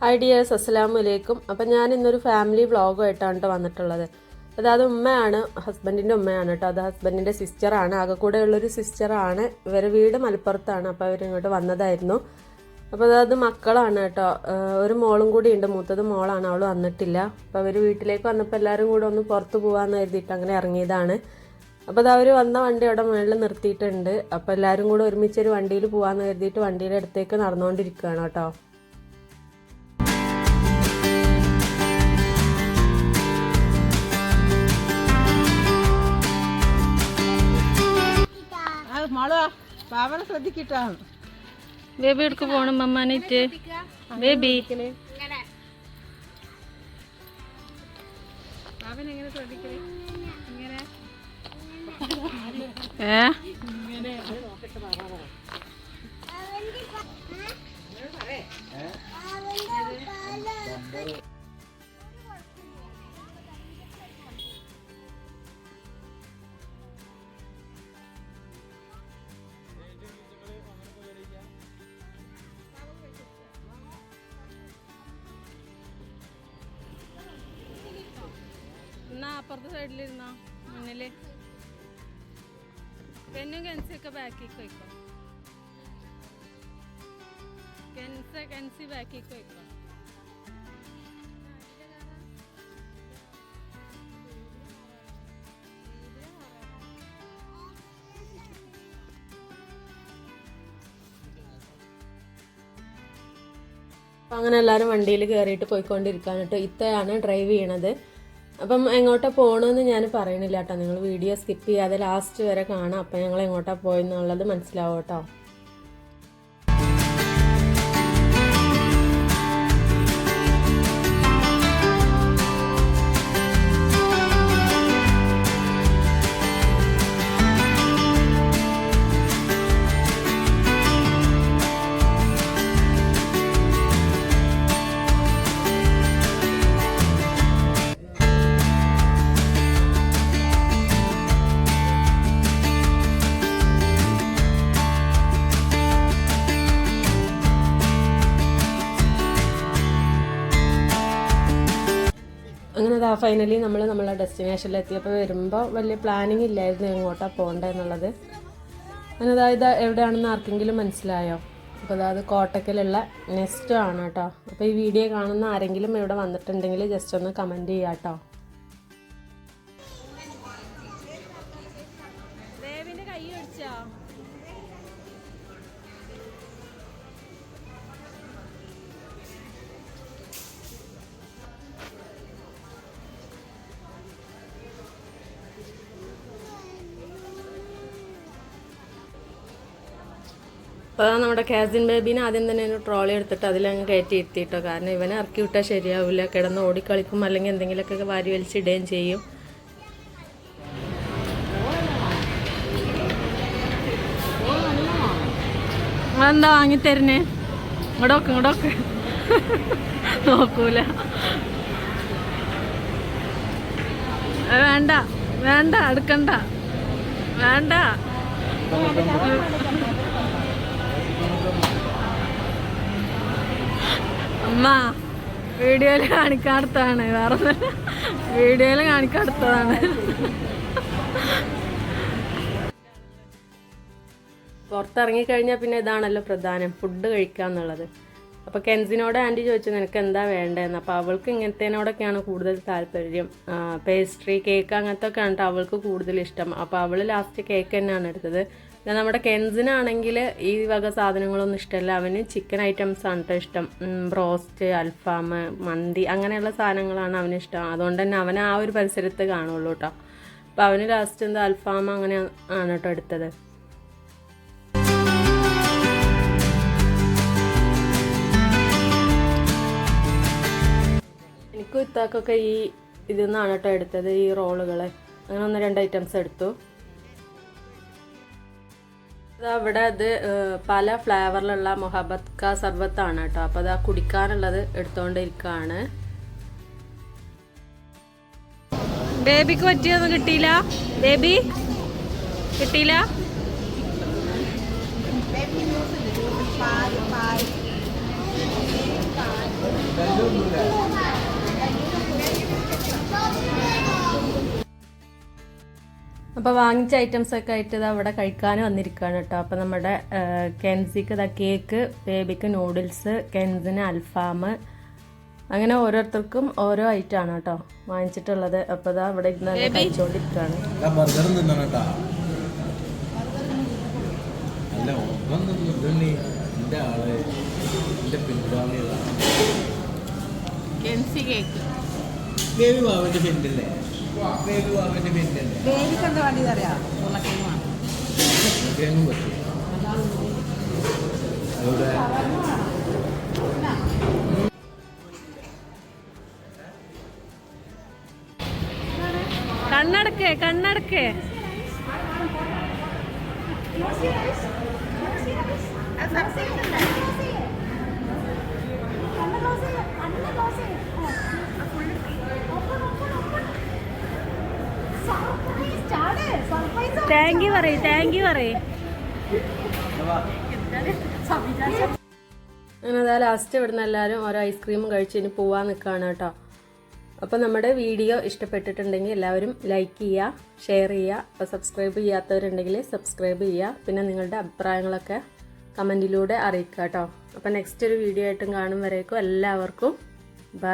Hi dears, അസ്സലാമു അലൈക്കും. അപ്പം ഞാൻ ഇന്നൊരു ഫാമിലി വ്ളോഗുമായിട്ടാണ് കേട്ടോ വന്നിട്ടുള്ളത്. അതായത് ഉമ്മയാണ്, ഹസ്ബൻഡിൻ്റെ ഉമ്മയാണ് കേട്ടോ. അത് ഹസ്ബൻഡിൻ്റെ സിസ്റ്ററാണ്, ആകെ കൂടെ ഉള്ളൊരു സിസ്റ്ററാണ്. ഇവരെ വീട് മലപ്പുറത്താണ്. അപ്പോൾ അവരിങ്ങോട്ട് വന്നതായിരുന്നു. അപ്പോൾ അതായത് മക്കളാണ് കേട്ടോ. ഒരു മോളും കൂടി ഉണ്ട്, മൂത്തത് മോളാണ്, അവൾ വന്നിട്ടില്ല. അപ്പോൾ അവർ വീട്ടിലേക്ക് വന്നപ്പോൾ എല്ലാവരും കൂടെ ഒന്ന് പുറത്ത് പോകാമെന്ന് കരുതിയിട്ട് അങ്ങനെ ഇറങ്ങിയതാണ്. അപ്പോൾ അത് അവർ വന്ന വണ്ടി അവിടെ മുകളിൽ നിർത്തിയിട്ടുണ്ട്. അപ്പോൾ എല്ലാവരും കൂടെ ഒരുമിച്ചൊരു വണ്ടിയിൽ പോകാമെന്ന് കരുതിയിട്ട് വണ്ടിയുടെ അടുത്തേക്ക് നടന്നുകൊണ്ടിരിക്കുകയാണ് കേട്ടോ. ബേബി എടുക്ക് പോണം മമ്മാനിട്ട് ബേബി എന്നാ അപ്പുറത്തെ സൈഡിലിരുന്നോ മുന്നില്. പെന്നും കെൻസിയൊക്കെ ബാക്കിലേക്ക് വയ്ക്കോ. കെൻസി ബാക്കിലേക്ക് വയ്ക്കോ. അപ്പം അങ്ങനെ എല്ലാവരും വണ്ടിയിൽ കയറിയിട്ട് പോയിക്കൊണ്ടിരിക്കാൻ കേട്ടോ. ഇത്തയാണ് ഡ്രൈവ് ചെയ്യണത്. അപ്പം എങ്ങോട്ടാണ് പോകണമെന്ന് ഞാൻ പറയണില്ല കേട്ടോ. നിങ്ങൾ വീഡിയോ സ്കിപ്പ് ചെയ്യാതെ ലാസ്റ്റ് വരെ കാണാം. അപ്പം ഞങ്ങൾ എങ്ങോട്ടാണ് പോയെന്നുള്ളത് മനസ്സിലാവും കേട്ടോ. അങ്ങനെ അതാ ഫൈനലി നമ്മൾ നമ്മളെ ഡെസ്റ്റിനേഷനിൽ എത്തിയപ്പോൾ വരുമ്പോൾ വലിയ പ്ലാനിങ് ഇല്ലായിരുന്നു എങ്ങോട്ടാണ് പോകേണ്ടതെന്നുള്ളത്. അങ്ങനെ അതായത് എവിടെയാണെന്ന് ആർക്കെങ്കിലും മനസ്സിലായോ? അപ്പോൾ അതായത് കോട്ടക്കലുള്ള നെസ്റ്റ് ആണ് കേട്ടോ. അപ്പോൾ ഈ വീഡിയോ കാണുന്ന ആരെങ്കിലും ഇവിടെ വന്നിട്ടുണ്ടെങ്കിൽ ജസ്റ്റ് ഒന്ന് കമൻറ്റ് ചെയ്യാം കേട്ടോ. അപ്പോൾ നമ്മുടെ കാസിൻ ബേബീനെ ആദ്യം തന്നെ ഒരു ട്രോളി എടുത്തിട്ട് അതിലങ്ങ് കയറ്റി ഇരുത്തിയിട്ടോ. കാരണം ഇവനെ ഇറക്കി വിട്ടാൽ ശരിയാവില്ല, കിടന്ന് ഓടിക്കളിക്കും, അല്ലെങ്കിൽ എന്തെങ്കിലുമൊക്കെ വാരി വലിച്ചിടുകയും ചെയ്യും. എന്താ വാങ്ങിത്തരുന്നേ? ഇങ്ങോട്ടോക്ക് നോക്കൂല. വേണ്ട വേണ്ട എടുക്കണ്ട, വേണ്ട. അമ്മ വീഡിയോയിൽ കാണിക്കാടുത്താണ്, വേറെ വീഡിയോയിൽ കാണിക്കാടുത്തതാണ്. പുറത്തിറങ്ങിക്കഴിഞ്ഞാൽ പിന്നെ ഇതാണല്ലോ പ്രധാനം, ഫുഡ് കഴിക്കുക എന്നുള്ളത്. അപ്പോൾ കെൻസിനോട് ആൻറ്റി ചോദിച്ചു നിനക്ക് എന്താ വേണ്ടതെന്ന്. അപ്പോൾ അവൾക്ക് ഇങ്ങനത്തേനോടൊക്കെയാണ് കൂടുതൽ താല്പര്യം. പേസ്ട്രി, കേക്ക് അങ്ങനത്തെ ഒക്കെ ആണ് അവൾക്ക് കൂടുതൽ ഇഷ്ടം. അപ്പോൾ അവൾ ലാസ്റ്റ് കേക്ക് തന്നെയാണ് എടുത്തത്. പിന്നെ നമ്മുടെ കെൻസിനാണെങ്കിൽ ഈ വക സാധനങ്ങളൊന്നും ഇഷ്ടമല്ല. അവന് ചിക്കൻ ഐറ്റംസ് ആണ് കേട്ടോ ഇഷ്ടം. ബ്രോസ്റ്റ്, അൽഫാം, മന്തി അങ്ങനെയുള്ള സാധനങ്ങളാണ് അവന് ഇഷ്ടം. അതുകൊണ്ട് തന്നെ അവൻ ആ ഒരു പരിസരത്ത് കാണുള്ളൂ കേട്ടോ. അപ്പോൾ അവന് ലാസ്റ്റ് എന്താ അൽഫാം അങ്ങനെ ആണ് കേട്ടോ എടുത്തത്. എനിക്കും ഇത്താക്കൊക്കെ ഈ ഇതിൽ നിന്നാണ് കേട്ടോ എടുത്തത്, ഈ റോളുകൾ. അങ്ങനെ 1-2 ഐറ്റംസ് എടുത്തു. അവിടെ അത് പല ഫ്ലേവറിലുള്ള മൊഹബത്ത് കാ സർബത്താണ് കേട്ടോ. അപ്പോൾ അത് കുടിക്കാനുള്ളത് എടുത്തുകൊണ്ടിരിക്കുകയാണ്. ബേബിക്ക് പറ്റിയൊന്നും കിട്ടിയില്ല, ബേബി കിട്ടിയില്ല. അപ്പോൾ വാങ്ങിച്ച ഐറ്റംസ് ഒക്കെ ആയിട്ട് ഇത് അവിടെ കഴിക്കാൻ വന്നിരിക്കുകയാണ് കേട്ടോ. അപ്പോൾ നമ്മുടെ കെൻസിക്ക് ഇതാ കേക്ക്, ബേബിക്ക് നൂഡിൽസ്, കെൻസിന് അൽഫാം, അങ്ങനെ ഓരോരുത്തർക്കും ഓരോ ഐറ്റമാണ് കേട്ടോ വാങ്ങിച്ചിട്ടുള്ളത്. അപ്പോൾ ഇതാ അവിടെ ഇരുന്ന് കഴിച്ചുകൊണ്ടിരിക്കുകയാണ്. ബേബിക്ക് എന്താ വേണ്ടത് അറിയാം? കണ്ണടക്ക് കണ്ണടക്ക്. താങ്ക് യു പറയ്, താങ്ക് യു പറയ്. അങ്ങനെ അതാ ലാസ്റ്റ് ഇവിടുന്ന് എല്ലാവരും ഓരോ ഐസ്ക്രീമും കഴിച്ച് ഇനി പോവാൻ നിൽക്കുകയാണ് കേട്ടോ. അപ്പോൾ നമ്മുടെ വീഡിയോ ഇഷ്ടപ്പെട്ടിട്ടുണ്ടെങ്കിൽ എല്ലാവരും ലൈക്ക് ചെയ്യുക, ഷെയർ ചെയ്യുക. അപ്പോൾ സബ്സ്ക്രൈബ് ചെയ്യാത്തവരുണ്ടെങ്കിൽ സബ്സ്ക്രൈബ് ചെയ്യുക. പിന്നെ നിങ്ങളുടെ അഭിപ്രായങ്ങളൊക്കെ കമൻറ്റിലൂടെ അറിയിക്കുക കേട്ടോ. അപ്പോൾ നെക്സ്റ്റ് ഒരു വീഡിയോ ആയിട്ടും കാണും വരേക്കും എല്ലാവർക്കും ബൈ.